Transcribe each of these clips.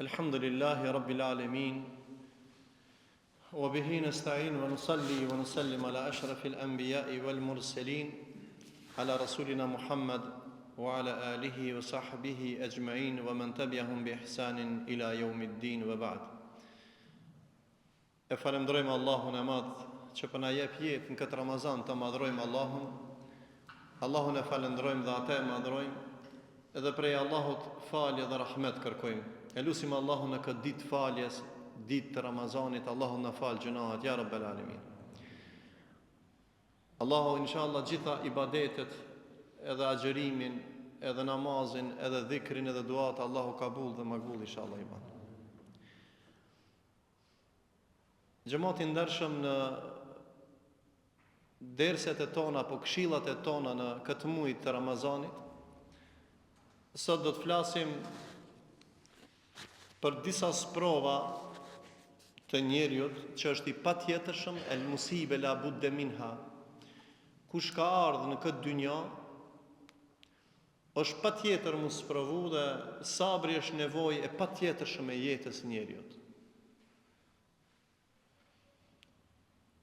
الحمد لله رب العالمين وبه نستعين ونصلي ونسلم على أشرف الأنبياء والمرسلين على رسولنا محمد وعلى آله وصحبه أجمعين ومن تبعهم بإحسان إلى يوم الدين وبعد. E falenderojmë Allahun e Madh që po na jep jetë në këtë Ramazan të madhrojmë Allahun. Allahun e falenderojmë dhe atë e madhrojmë, edhe prej Allahut falje dhe rahmet kërkojmë. E lutim Allahun në këtë ditë faljes, ditë të Ramazanit, Allahun na fal gjunahet, ja Rabbel Alamin. Allahu inshallah gjitha ibadetet, edhe agjerimin, edhe namazin, edhe dhikrin, edhe duat, Allahu kabul dhe magbul inshallah i ban. Gjemati ndershëm, në derset e tona, po këshillat e tona në këtë muaj të Ramazanit, sot do të flasim për disa sprova të njeriut që është i patjetërshëm, el musibe la budde minha. Kush ka ardhur në këtë dynja, është patjetër mu sprovu dhe sabri është nevojë e patjetërshëm e jetës njeriut.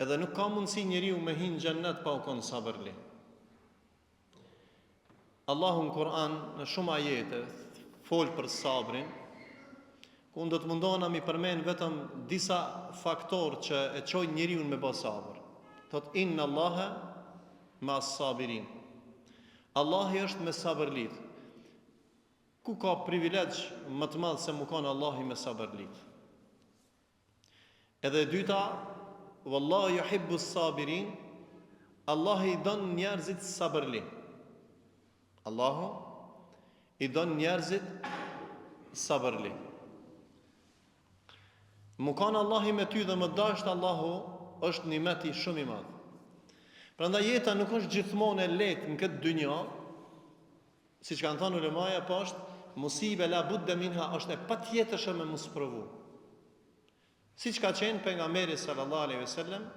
Edhe nuk ka mundësi njeriu me hinë xhennet pa u qenë sabërli. Allahu në Kur'an në shumë ajete fol për sabrin, ku do të mundohena mi përmend vetëm disa faktorë që e çojnë njeriu me bë sabër. Thot inna Allaha ma sabirin. Allahi është me sabërlit. Ku ka privilegj më të madh se mu kanë Allahi me sabërlit. Edhe e dyta, wallahu yuhibbu s-sabirin. Allahi i don njerëzit sabërli. Allahu i don njerëzit sabërli. Mu kanë Allahi me ty dhe më dasht Allahu është nimeti shumë i madh. Prandaj jeta nuk është gjithmonë e lehtë në këtë dynjë, siç kanë thënë ulemaja, po është musibe la budde minha, është e patjetërshme me mos provu. Siç ka qenë pejgamberi sallallahu alaihi wasallam,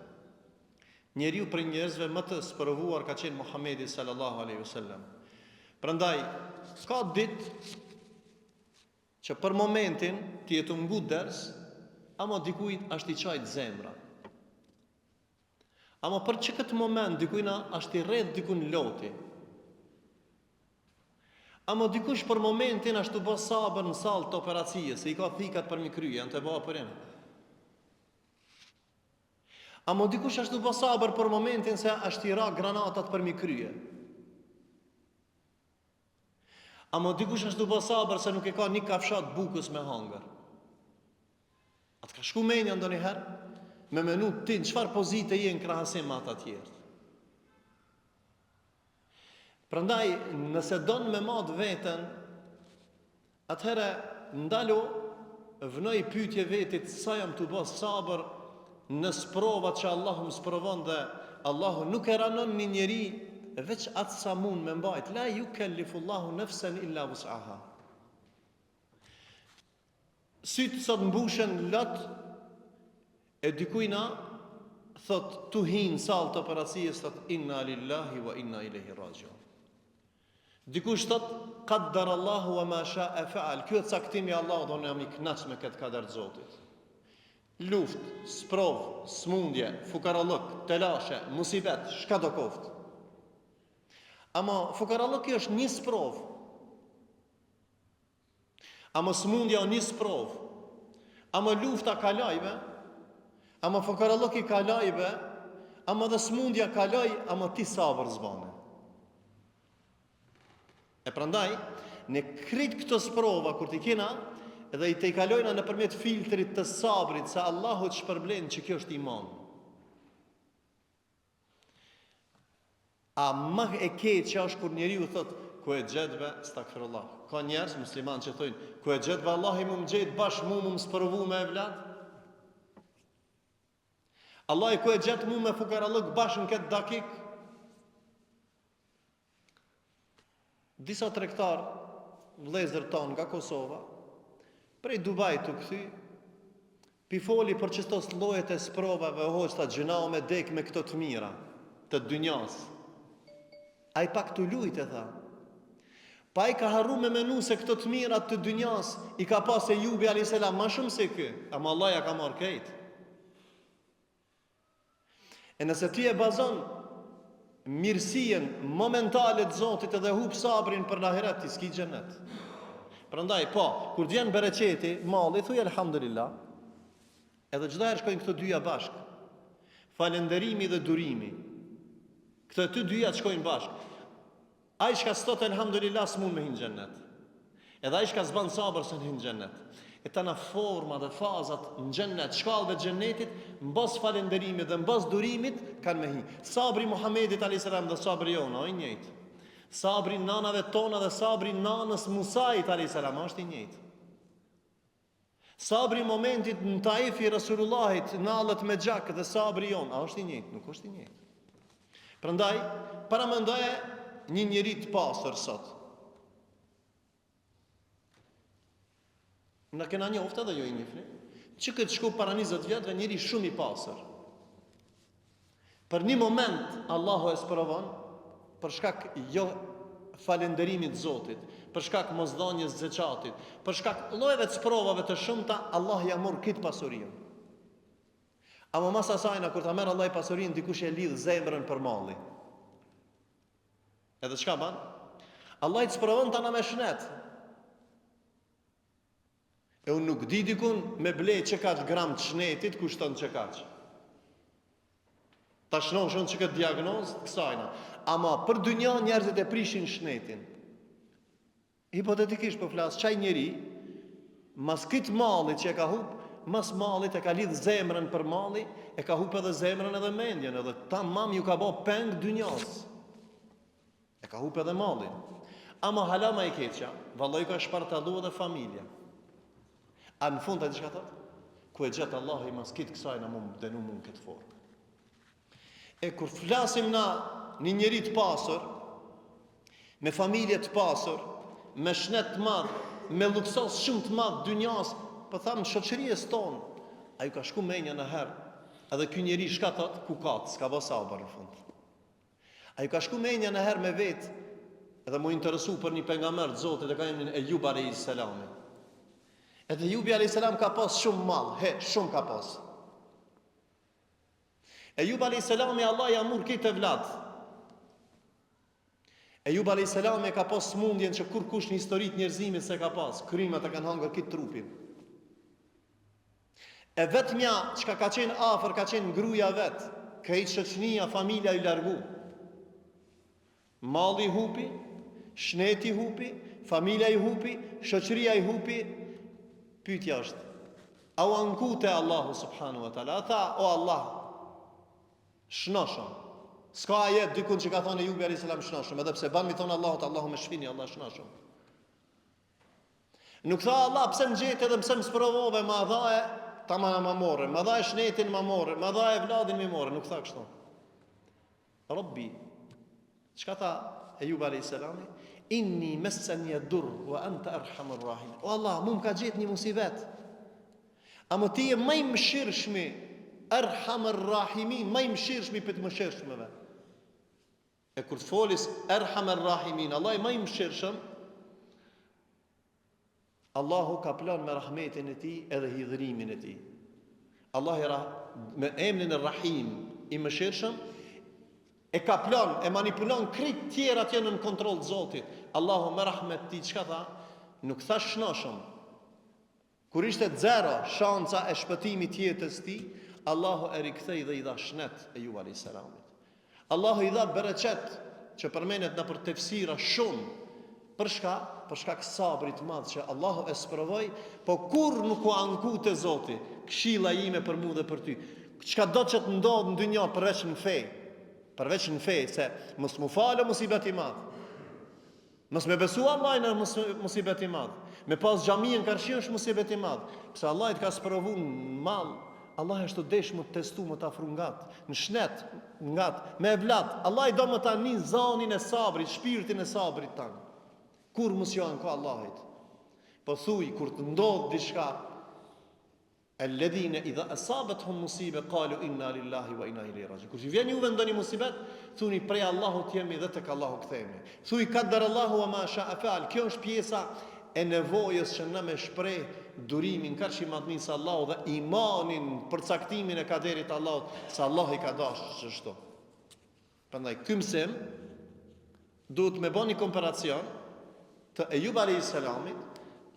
njeriu për njerëzve më të sprovuar ka qenë Muhamedi sallallahu alaihi wasallam. Prandaj ka ditë që për momentin ti jetu nguders, ama dikujt është i çajt zemra. Ama për që këtë moment dikujna është i rreth dikun loti. Ama dikush për momentin është të bë sabër në salë të operacije, se i ka thikat për mi kryje, janë të bëha për emë. Ama dikush është të bë sabër për momentin se është i ra granatat për mi kryje. Ama dikush është të bë sabër se nuk e ka një kafshat bukës me hangër. Atë ka shku menja ndonjëherë, me menu ti në çfarë pozite je në krahasim me ata tjerë. Prandaj, nëse don me madh veten, atëherë ndalu vnoj pyetje vetit sa jam të bë sabër në sprovat që Allahu më sprovon, dhe Allahu nuk e ranon një njeri veç atë sa mund me mbajt. La yukellifullahu nafsan illa wus'aha. Sytë sot mbushen lot e dikujna thot tu hin sallë të operacijës, thot inna lillahi wa inna ilaihi rajiun. Dikush thot qaddar Allahu wa ma sha'a fa'al. Kjo caktimi i Allahut, unë jam i kënaqur me këtë kader të Zotit. Luftë, sprov, smundje, fukarallëk, telashe, musibet, shka do koft. Ama fukarallëki është një sprov. Ama smundja o një sprov. Ama lufta ka lajve. Ama fukarallëki ka lajve. Ama dhe smundja ka laj. Ama ti sabër zbane. E prandaj, në krejt këtë sprova, kur ti kena, edhe i te i kalojna në përmet filtrit të sabrit, se Allahu të shpërblen që kjo është iman. A më e keq që është kur njeriu thot, ku e gjetve, stakfirullah. Ka njerëz musliman që thojnë, ku e gjetve Allahi mu më gjetë bash mu më spërvu me evlat. Allahi ku e gjetë mu me fukarallëk bash në këtë dakik. Disa tregtar, vëllezër tanë nga Kosova, prej Dubai të këthy, pi foli për qështos llojet e sprovave, hoqta gjënau me dek me këto të mira, të dynjas. A i pak të lujt e tha. Pa i ka harru me menu se këto të mirat të dynjas i ka pas Ejubi a.s. ma shumë se kë, ama Allah ja ka marrë krejt. E nëse ti e bazon mirësien momentale të Zotit edhe hub sabrin për lahiret, ti s'ki xhenet. Prandaj, po, kur vjen bereqeti, malli, thuj elhamdulillah, edhe çdo herë shkojnë këto dyja bashkë. Falënderimi dhe durimi. Këto dy dyja shkojnë bashkë. Ai që sot elhamdulillah s'mund me hinë xhennet. Edhe ai që zban sabër se hinë xhennet. E tana forma dhe fazat në xhennet, shkallëve të xhennetit, mbas falënderimit dhe mbas durimit kanë me hinë. Sabri Muhamedit alayhis salam dhe sabri jona, i njëjtë. Sabri nanave tona dhe sabri nanës Musait alayhis salam është i njëjtë. Sabri momentit në Taif i Rasulullahit nallët me gjak dhe sabri jon, a është i njëjtë? Nuk është i njëjtë. Prandaj, para mendoje një njeri të pastër sot. Në kena njoftë edhe jo i njifni, që këtë shku para 20 vjetëve njeri shumë i pastër. Për një moment Allahu e sprovon, për shkak jo falënderimit Zotit, për shkak mosdhënies zeqatit, për shkak llojeve të sprovave të shumta, Allah ja mor këtë pasurinë. Ama mas asajna kur ta merr Allah pasurinë, dikush e lidh zemrën për malli. Edhe çka ban? Allah i sprovon tana me shnet. E unë nuk di dikun me blej që kaq gram të shnetit kushton që kaq. Ta shnoshën që këtë diagnozë kësajna. Ama për dynja njerëzit e prishin shnetin. Hipotetikisht për flasë, qaj njeri, mas këtë malit që e ka hup, mas malit e ka lidh zemrën për mali, e ka hup edhe zemrën edhe mendjen, edhe ta mam ju ka bo peng dynjas. E ka hup edhe malin. Ama hala ma i keqja, valloj ka shpartalu edhe familja. A në fund të diçka thot? Ku e gjetë Allah i mas kitë kësajna mund denu mund këtë formë. E kur flasim na një njeri të pasër, me familje të pasër, me shnet të madhë, me luksos shumë të madhë dynjas, për thamë në shoqërijes tonë, a ju ka shku menja në herë, edhe ky njeri shka thot, ku katë, s'ka bo sabër në fund. A ju ka shku menja në herë me vetë, edhe mu interesu për një pengamer të Zotit, e ka emrin Ejub alayhis salam. Edhe Ejubi alayhis salam ka pas shumë mall, shumë ka pas. Ejub alayhis salam Allah ja mur këtë vlad. Ejub alayhis salam ka pas smundjen që kur kush në historitë njerëzimit se ka pas, krymat e kanë hangër këtë trupin. E vetmja çka ka qenë afër ka qenë gruaja vet, krejt shoqënia, familja i largu. Malli hupi, shneti hupi, familja i hupi, shoqëria i hupi. Pyetja është, a u ankute Allahu subhanahu wa taala? Tha, o Allah, shnoshëm. S'ka ajet dikun që ka thonë Ejubi alayhis salam shnoshëm, edhe pse ban mi thonë Allahut, Allahu më shfini, Allah shnoshëm. Nuk tha Allah, pse më gjetë edhe pse më sprovove, ma dhaje, ta ma morë, ma dhaje shnetin ma morë, ma dhaje vladin mi morë, nuk tha kështu. Rabbi, çka tha Ejubi alayhis salam? Inni messani ad-dur wa anta arhamur rahim. O Allah, mu më ka gjetë një musibet. Amo ti je më i mëshirshmi, arhamur rahimin, më i mëshirshmi për të mëshirshmeve. E kur të folis arhamur rahimin, Allah i më i mëshirshëm, Allahu ka plan me rahmetin e tij edhe hidhrimin e tij. Allah me emrin e Rahim, i mëshirshëm, e ka plan, e manipulon krejt tjera të janë në kontroll të Zotit. Allahu me rahmet ti, çka tha? Nuk tha shnoshëm. Kur ishte zero shanca e shpëtimit të jetës ti, Allahu e rikthei dhe i dha shnet Ejub alayhis salamit. Allahu i dha bereqet që përmenet në për tefsira shumë. Për shkak sabrit madh që Allahu e sprovoi, po kur nuk u anku te Zoti, këshilla ime për mua dhe për ty. Çka do që të ndodh në dynjë përveç në fe. Përveç në fe, se mos mu falë musibet i madh. Mos me besu Allah në musibet i madh. Me pas xhamien karshi është musibet i madh. Pse Allah i ka sprovu në mall, Allah është të desh më të testu më të afru ngat, në shnet, ngat, me evlat. Allah i do më tani zanin e sabrit, shpirtin e sabrit tanë. Kur mos jo anko Allahit. Po thuj, kur të ndodh diçka, Alladhina idha asabatuhum musibe qalu inna lillahi wa inna ilaihi raji'un. Kur vjen juve ndonjë musibet, thuni prej Allahut jemi dhe tek Allahu kthehemi. Thuaj qaddar Allahu wa ma sha'a fa'al. Kjo është pjesa e nevojës që ne me shpreh durimin kaq i madhnisë Allahut dhe imanin për caktimin e kaderit të Allahut, se Allah i ka dashur çështo. Prandaj ky mësim duhet me bëni komparacion të Ejub alayhis salamit,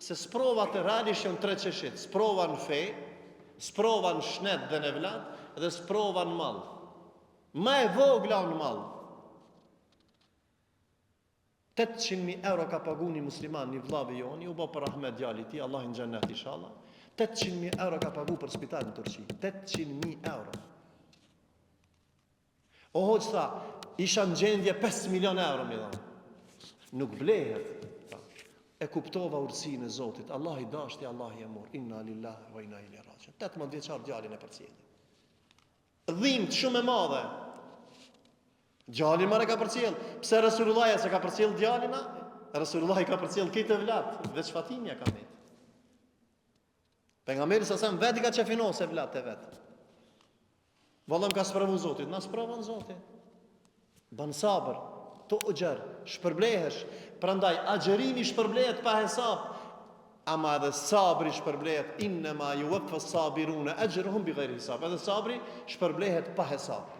se sprovat e realisht janë tre çështje: sprova në fe, sprova në shnet dhe në vlat dhe sprova në mall. Më e vogla në mall. 800.000 euro ka pagu një musliman, një vllavi joni, u bë për rahmet djalit ti, Allah në xhennet inshallah. 800.000 euro ka pagu për spital në Turqi. 800.000 euro. O hoq tha, isha në gjendje 5 milion euro mi dha. Nuk blehet. E kuptova urësinë e Zotit. Allah i dashti, Allah i amor. Inna lillahi wa inna ilaihi raji'un. 18 vjeçar djalin e përcjellën. Dhimbje shumë e madhe. Djalin marrë ka përcjell. Pse Resulullah se ka përcjell djalin? Resulullah i ka përcjell këtë vlat, veç Fatimia ka met. Pejgamberi sa sam vetë ka çefinose vlat e vet. Vallëm ka sprovu Zotit, na sprovon Zoti. Ban sabër, to ugjer, shpërblehesh. Prandaj agjerimi shpërblehet pa hesab, ama edhe sabri shpërblehet. Inna ma yuwaffa as-sabiruna ajruhum bighayri hisab. Edhe sabri shpërblehet pa hesab.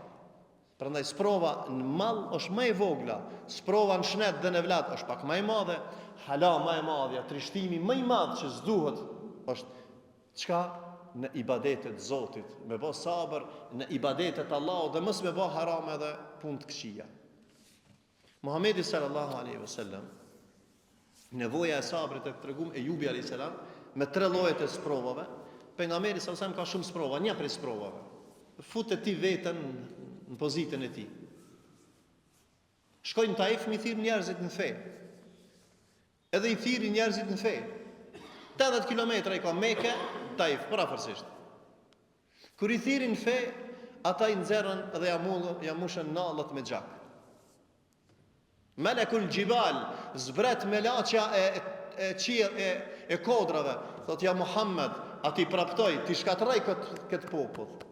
Prandaj sprova në mall është më e vogla, sprova në shnet dhe në vlat është pak më e madhe, hala më e madhe, trishtimi më i madh që s'duhet është çka në ibadetet e Zotit, me bë sabër në ibadetet e Allahut dhe mos me bë haram edhe punë të këqija. Muhamedi sallallahu alaihi wasallam nevoja e sabrit e tregum Ejubi alayhis salam me 3 llojet e sprovave. Pejgamberi sallallahu alaihi wasallam ka shumë sprova, një prej sprovave. Futet ti veten në pozitën e tij. Shkojnë në Taif mi thirr njerëzit në fe. Edhe i thirri njerëzit në fe. 80 kilometra i ka Mekë, Taif, parafërsisht. Kur i thirrin në fe, ata i nxerrën dhe ja mushën nallët me gjak. Melekul Gjibal zbret me laçja e kodrave. Thot ja Muhammed, ati praptoj, ti shkatroj këtë popull.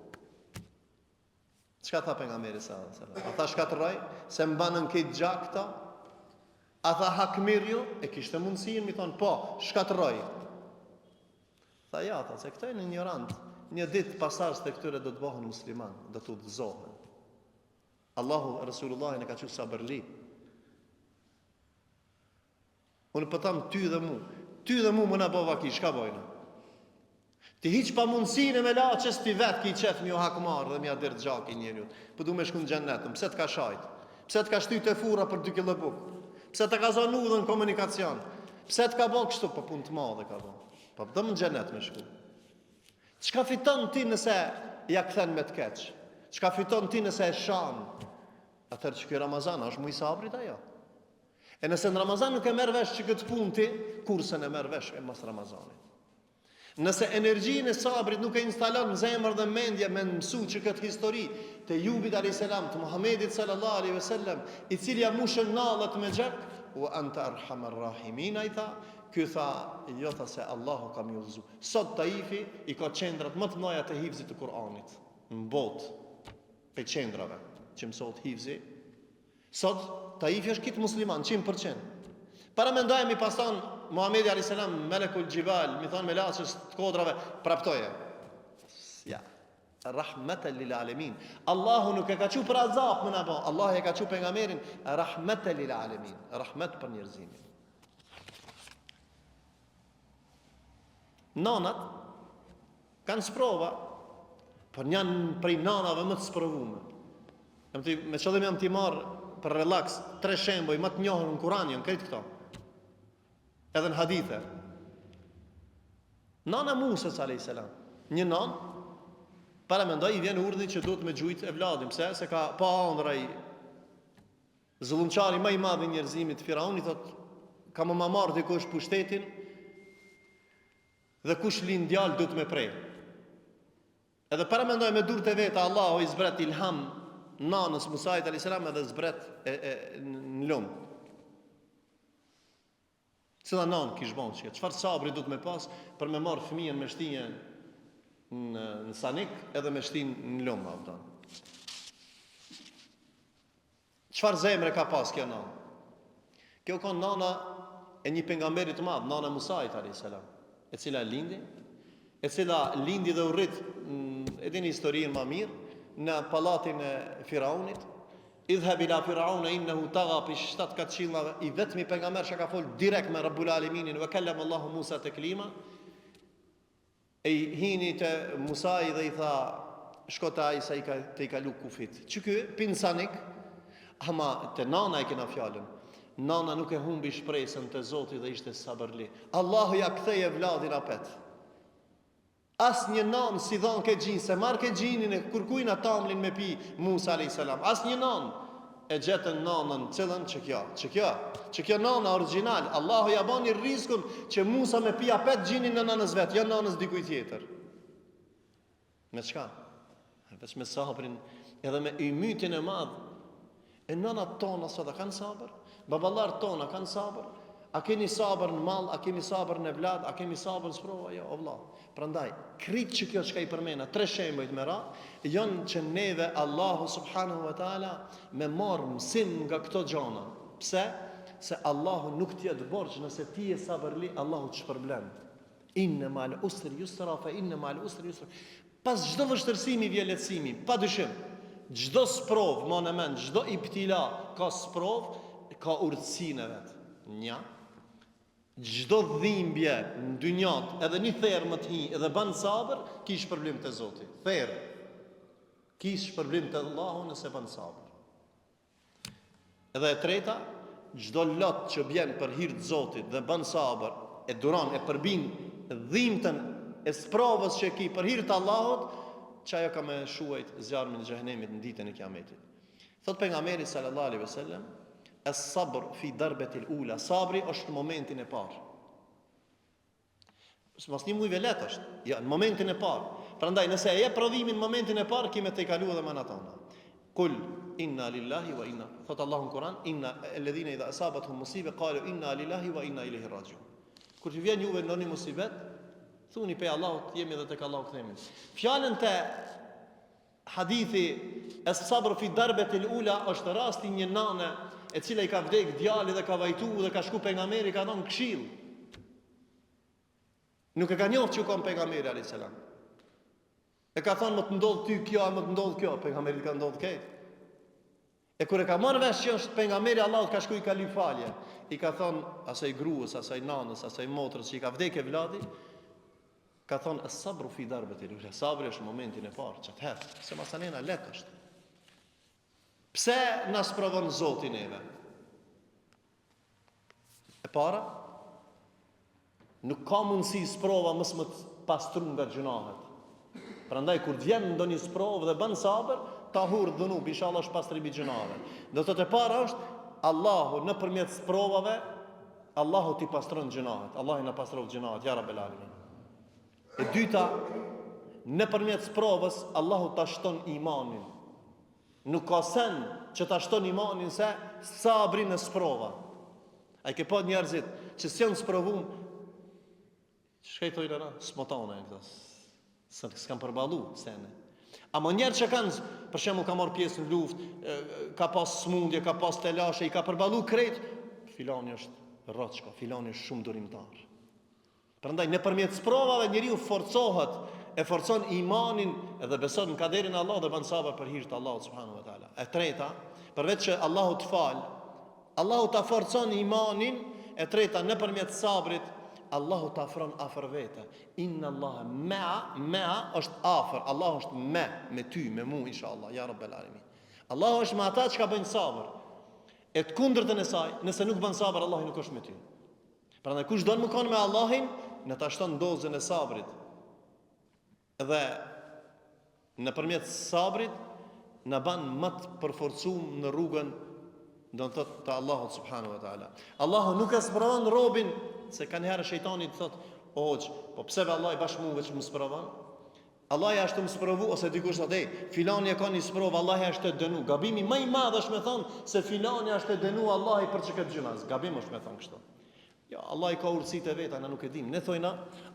Çka tha pejgamberi sallallahu alajhi wasallam? Ata shkatroj se mbanën këtë gjak këta. Ata hakmirju e kishte mundësinë mi thon po, shkatroj. Tha ja, ata se këto janë ignorant. Një ditë pasardhës të këtyre do të bëhen musliman, do të udhëzohen. Allahu Resulullah e ka thënë sabërli. Unë pëtam ty dhe mu më në bova ki, shka bojnë? Ti hiq pa mundësine me laqës ti vetë ki qef mi o hakmarë dhe mi a dirë gjaki njënjut. Për du me shku në gjennetëm, pse të ka shajt? Pse të ka shty të fura për 2 kg buk? Pse të ka zonu dhe në komunikacion? Pse të ka bo kështu për punë të madhe ka bo? Pa pëtëm në gjennet me shku. Qka fiton ti nëse ja këthen me të keq? Qka fiton ti nëse e shanë? Atër që kjo Ramazan është mu i sabrit ajo? E nëse në Ramazan nuk e merr vesh që këtë punë ti, kurse në merr vesh e mas Ramazanit. Nëse energjinë e sabrit nuk e instalon në zemër dhe mendje me mësu që këtë histori të Ejubit alayhis salam, të Muhamedit sallallahu alaihi wasallam, i cili ja mushën nallët me gjak, wa anta arhamar rahimin, ai tha, ky tha, jo tha se Allahu ka më udhëzu. Sot Taifi i ka qendrat më të mëdha të hifzit të Kuranit në botë, pe qendrave që mësohet hifzi. Sot Taifi është kitë musliman 100%. Para mendojmë i pason Muhamedi alayhis salam Melekul Gjibal, mi thon me laçës të kodrave, praptoje. Ja, rahmatan lil alamin. Allahu nuk e ka thënë për azab më na bë. Allah e ka thënë pejgamberin rahmatan lil alamin, rahmet për njerëzimin. Nanat kanë sprova, por janë prej nanave më të sprovuara. Me qëllim jam t'i marr për relax 3 shembuj më të njohur në Kur'an janë këtë këto. Edhe në hadithe. Nana Musa alayhis salam, një nan para mendoj i vjen urdhë që duhet me gjujt e vladin, pse se ka pa ëndrrej zullumçari më i madh i njerëzimit Firauni thot ka më marr dikush pushtetin dhe kush lind djalë duhet me prej. Edhe para mendoj me durët e veta Allahu i zbret ilham nanës Musait alayhis salam edhe zbret në lum. Cila nanë kish bon që çfarë sabri duhet me pas për me marr fëmijën me shtinje në sanik edhe me shtin në lumë, apëton. Çfarë zemre ka pas kjo nana? Kjo ka nana e një pejgamberi të madh, nana Musait alayhis salam, e cila lindi dhe u rrit, e dini historinë më mirë, në pallatin e Firaunit. Idhhab ila Firauna innahu tagha, për 7 kaqillave, i vetmi pejgamber që ka fol direkt me Rabbul Alaminin, wa kallama Allahu Musa taklima. E hini te Musa dhe i tha, shko te ai sa i kalu kufit. Që ky pinsanik, ama te nana e kena fjalën. Nana nuk e humbi shpresën te Zoti dhe ishte sabërli. Allahu ja ktheje vladin apet. As një nanë si dhan ke gjinë, se marrë ke gjinin e kërkujnë atamlin me pi Musa a.s. As një nanë e gjetën nanën, cilën që kjo nana original. Allahu ja bani riskun që Musa me pi apet gjinin në nanës vetë, jo nanës dikuj tjetër. Me çka? Veç me sabrin, edhe me ymytin e madh. E nanat tona sot a kanë sabër? Baballar tona kanë sabër? A keni sabër në mall, a keni sabër në vlad, a keni sabër në sprova? Jo, o vëlla. Prandaj, krit që kjo çka i përmena, 3 shembujt me radhë, janë që neve Allahu subhanahu wa taala me marr mësim nga këto gjëra. Pse? Se Allahu nuk t'i jep borxh, nëse ti je sabërli, Allahu të shpërblen. Inna ma'al usri yusra, fa inna ma'al usri yusra. Pas çdo vështirësimi vjen lehtësimi, padyshim. Çdo sprov, më në mend, çdo ibtila ka sprov, ka urtësinë e vet. Nja. Çdo dhimbje në dynjat, edhe një therr më të hinj, edhe bën sabër, kish shpërblim te Zoti. Therr. Kish shpërblim te Allahu nëse bën sabër. Edhe e treta, çdo lot që bjen për hir të Zotit dhe bën sabër, e duron, e përbin dhimbtën e sprovës që ki për hir të Allahut, çajo ka më shuajt zjarmin e xhehenemit në ditën e Kiametit. Thot pejgamberi sallallahu alaihi wasallam, as-sabr fi darbatil ula, sabri është në momentin e parë. Mos një mujve let është, ja, në momentin e parë. Prandaj nëse e jep prodhimin në momentin e parë, kime te kalu edhe mana tona. Kul inna lillahi wa inna, thot Allahu në Kur'an, inna alladhina idha asabathum musibe qalu inna lillahi wa inna ilaihi rajiun. Kur të vjen juve ndonjë musibet, thuni pe Allahut jemi dhe tek Allahu kthehemi. Fjalën te hadithi as-sabr fi darbatil ula është rasti një nane e cila i ka vdek djali dhe ka vajtu dhe ka shku pejgamberi, ka dhënë këshill. Nuk e ka njohur që ka pejgamberi alayhis salam. E ka thënë më të ndodh ty kjo, më të ndodh kjo, pejgamberi ka ndodh këtë. E kur e ka marrë vesh që është pejgamberi Allahut, ka shku i ka li falje. I ka thënë asaj gruas, asaj nanës, asaj motrës që i ka vdekë vladi, ka thënë as-sabru fi darbatil ula. Sabri është në momentin e parë, çatëherë, se masanena lehtë është. Pse na sprovon Zoti neve? E para, nuk ka mundësi sprova mos më pastrum nga gjunahet. Prandaj kur vjen ndonjë sprovë dhe bën sabër, tahur dhunub, inshallah është pastrim i gjunave. Do të para është Allahu nëpërmjet sprovave, Allahu t'i pastron gjunahet. Allahu na pastron gjunahet, ya rabbel alamin. E dyta, nëpërmjet sprovës Allahu ta shton imanin. Nuk ka sen që ta shton imanin se sabri në sprova. Ai ke pa njerëzit që s'janë sprovum, shkajtojnë ana, smotane këto. S'kan përballu sene. Ama njerë që kanë, për shembull ka marrë pjesë në luftë, ka pas smundje, ka pas telashe, i ka përballu krejt, filani është rroçka, filani është shumë durimtar. Prandaj nëpërmjet sprovave njeriu forcohet, e forcon imanin edhe beson në kaderin e Allahut dhe bën sabër për hir të Allahut subhanahu wa taala. E treta, përveç që Allahu të fal, Allahu ta forcon imanin, e treta nëpërmjet sabrit Allahu të afron afër vete. Inna Allaha ma'a është afër. Allahu është me ty, me mu, inshallah, ya rabbel alamin. Allahu është me ata që ka bëjnë sabër. E të kundërtën e saj, nëse nuk bën sabër, Allahu nuk është me ty. Prandaj kush don më kon me Allahin, në ta shton dozën e sabrit. Dhe nëpërmjet sabrit na ban më të përforcuar në rrugën do të thotë të Allahut subhanahu wa taala. Allahu nuk e sprovon robin, se kanë herë shejtani të thotë, "Hoxh, po pse vallahi bashmuve që më sprovon?" Allah ja është më sprovu ose dikush thotë, "Filani e ka një sprov, Allah ja është dënu." Gabimi më i madh është me thonë se filani është dënu Allahi për çka gjëmas. Gabim është me thonë kështu. Ja, Allah I ka urtësitë e veta, na nuk e dim. Ne thojna,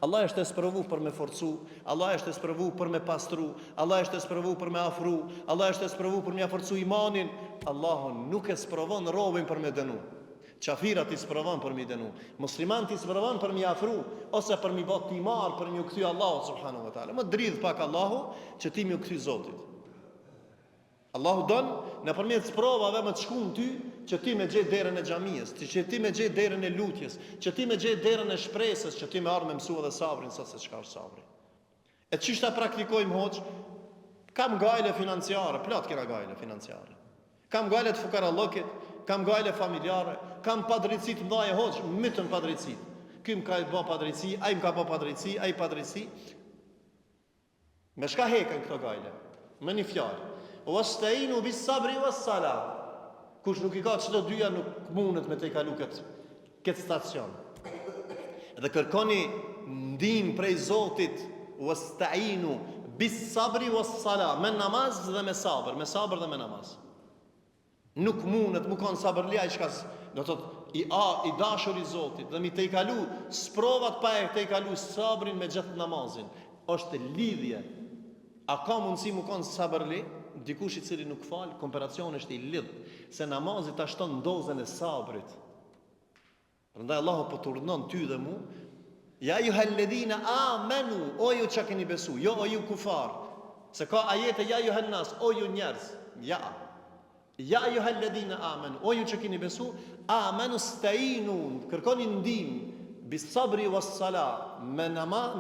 Allah është e sprovu për me forcu, Allah është e sprovu për me pastru, Allah është e sprovu për me afru, Allah është e sprovu për me forcu imanin. Allahu nuk e sprovon robën për me dënu. Qafirat I sprovon për me dënu. Muslimanët I sprovon për me afru, ose për me bot timar, për me u kthy Allahu subhanahu wa taala. Më dridh pak Allahu që ti më u kthy Zotit. Allahu don nëpërmjet sprovave më të shkuën ty që ti me gjetë derën e xhamisë, që ti me gjetë derën e lutjes, që ti me gjetë derën e shpresës, që ti me ardh me mësua dhe sabrin sa se çka është sabri. E çish ta praktikojmë hoç? Kam gajle financiare, plot kena gajle financiare. Kam gajle të fukarallokit, kam gajle familjare, kam padrejtësi të mëdha hoç, mitën padrejtësi. Ky më ka bë padrejtësi, ai më ka bë padrejtësi, ai padrejtësi. Me çka hekën këto gajle? Me një fjalë. Wasta'inu bis sabri was sala. Kush nuk I ka çdo dyja nuk mundet me të kalu këtë stacion. Dhe kërkoni ndihmë prej Zotit, wasta'inu bis sabri was sala, me namaz dhe me sabër dhe me namaz. Nuk mundet mu kon sabërli ai çka do thotë I dashur I Zotit dhe mi të kalu sprovat pa e të kalu sabrin me gjithë namazin. Është lidhje. A ka mundësi mu kon sabërli? Dikush I cili nuk fal, komparacioni është I lidh, se namazi ta shton dozën e sabrit. Prandaj Allahu po turnon ty dhe mu, ja ayyuhalladhina amanu, o ju që keni besu, jo o ju kufar. Se ka ajete ja ayyuhannas, o ju njerëz, ja ayyuhalladhina amanu, o ju që keni besu, amanu sta'inu, kërkoni ndihmë bis sabri was sala, me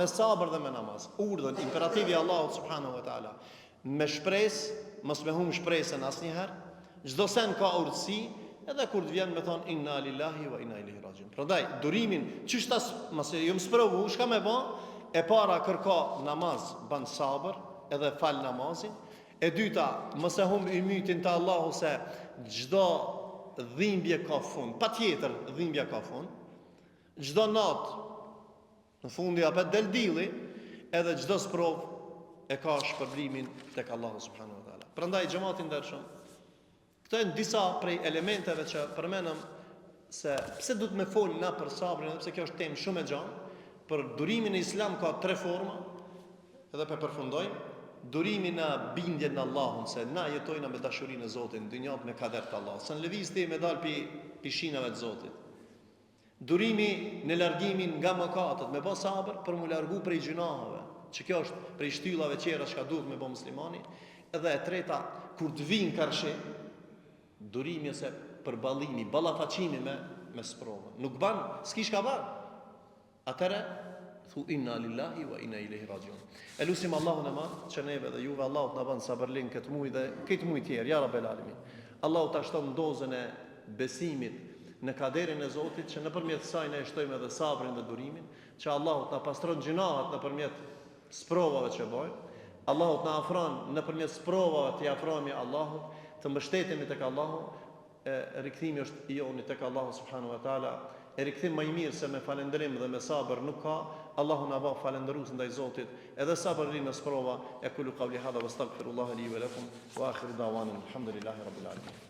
sabër dhe me namaz. Urdhën imperativi Allahu subhanahu wa taala. Me shpresë, mos me hum shpresën asnjëherë. Çdo sen ka urtësi, edhe kur të vjen me thon inna lillahi wa inna ilaihi rajiun. Prandaj durimin, çish tas mos e jom sprovu, çka më bë? E para kërko namaz, ban sabër, edhe fal namazin. E dyta, mos e hum ymytin te Allahu se çdo dhimbje ka fund. Patjetër dhimbja ka fund. Çdo natë në fundi apo del dilli, edhe çdo sprov e ka shpërblimin tek Allahu subhanahu wa taala. Prandaj xhamati ndershëm, këto janë disa prej elementeve që përmendëm se pse duhet me fol na për sabrin, edhe pse kjo është temë shumë e gjatë. Për durimin e Islam ka 3 forma, edhe pe përfundojmë. Durimi në bindjen në Allahun, se na jetojna me dashurinë e Zotit, në dynjat me kader të Allahut. Se në lëvizje me dal pishinave të Zotit. Durimi në largimin nga mëkatet, me bë sabër për mu largu prej gjunaheve, që kjo është prej shtyllave tjera që duhet me bë muslimani. Edhe e treta, kur të vinë karshi, durimi ose përballimi, ballafaqimi me sprovën. Nuk ban, s'kish ka ban. Atëre thu inna lillahi wa inna ilaihi rajiun. Elusim Allahun e madh, që neve dhe juve Allahu na bën sabërlin këtë muaj dhe këtë muaj tjerë, ya rabbel alamin. Allahu ta shton dozën e besimit në kaderin e Zotit, që nëpërmjet saj ne shtojmë edhe sabrin dhe durimin, që Allahu ta pastron gjinahat nëpërmjet sprovave që bëjmë. Allahu të na afron nëpërmjet sprovave të afrohemi Allahut, të mbështetemi tek Allahu. Rikthimi është I joni tek Allahu subhanahu wa taala. E rikthim më I mirë se me falendrim dhe me sabër nuk ka. Allahu na bëj falendërues ndaj Zotit, edhe sabrin në sprova. E kullu qawli hadha wastaghfirullaha li wa lakum wa akhiru da'wana alhamdulillahi rabbil alamin.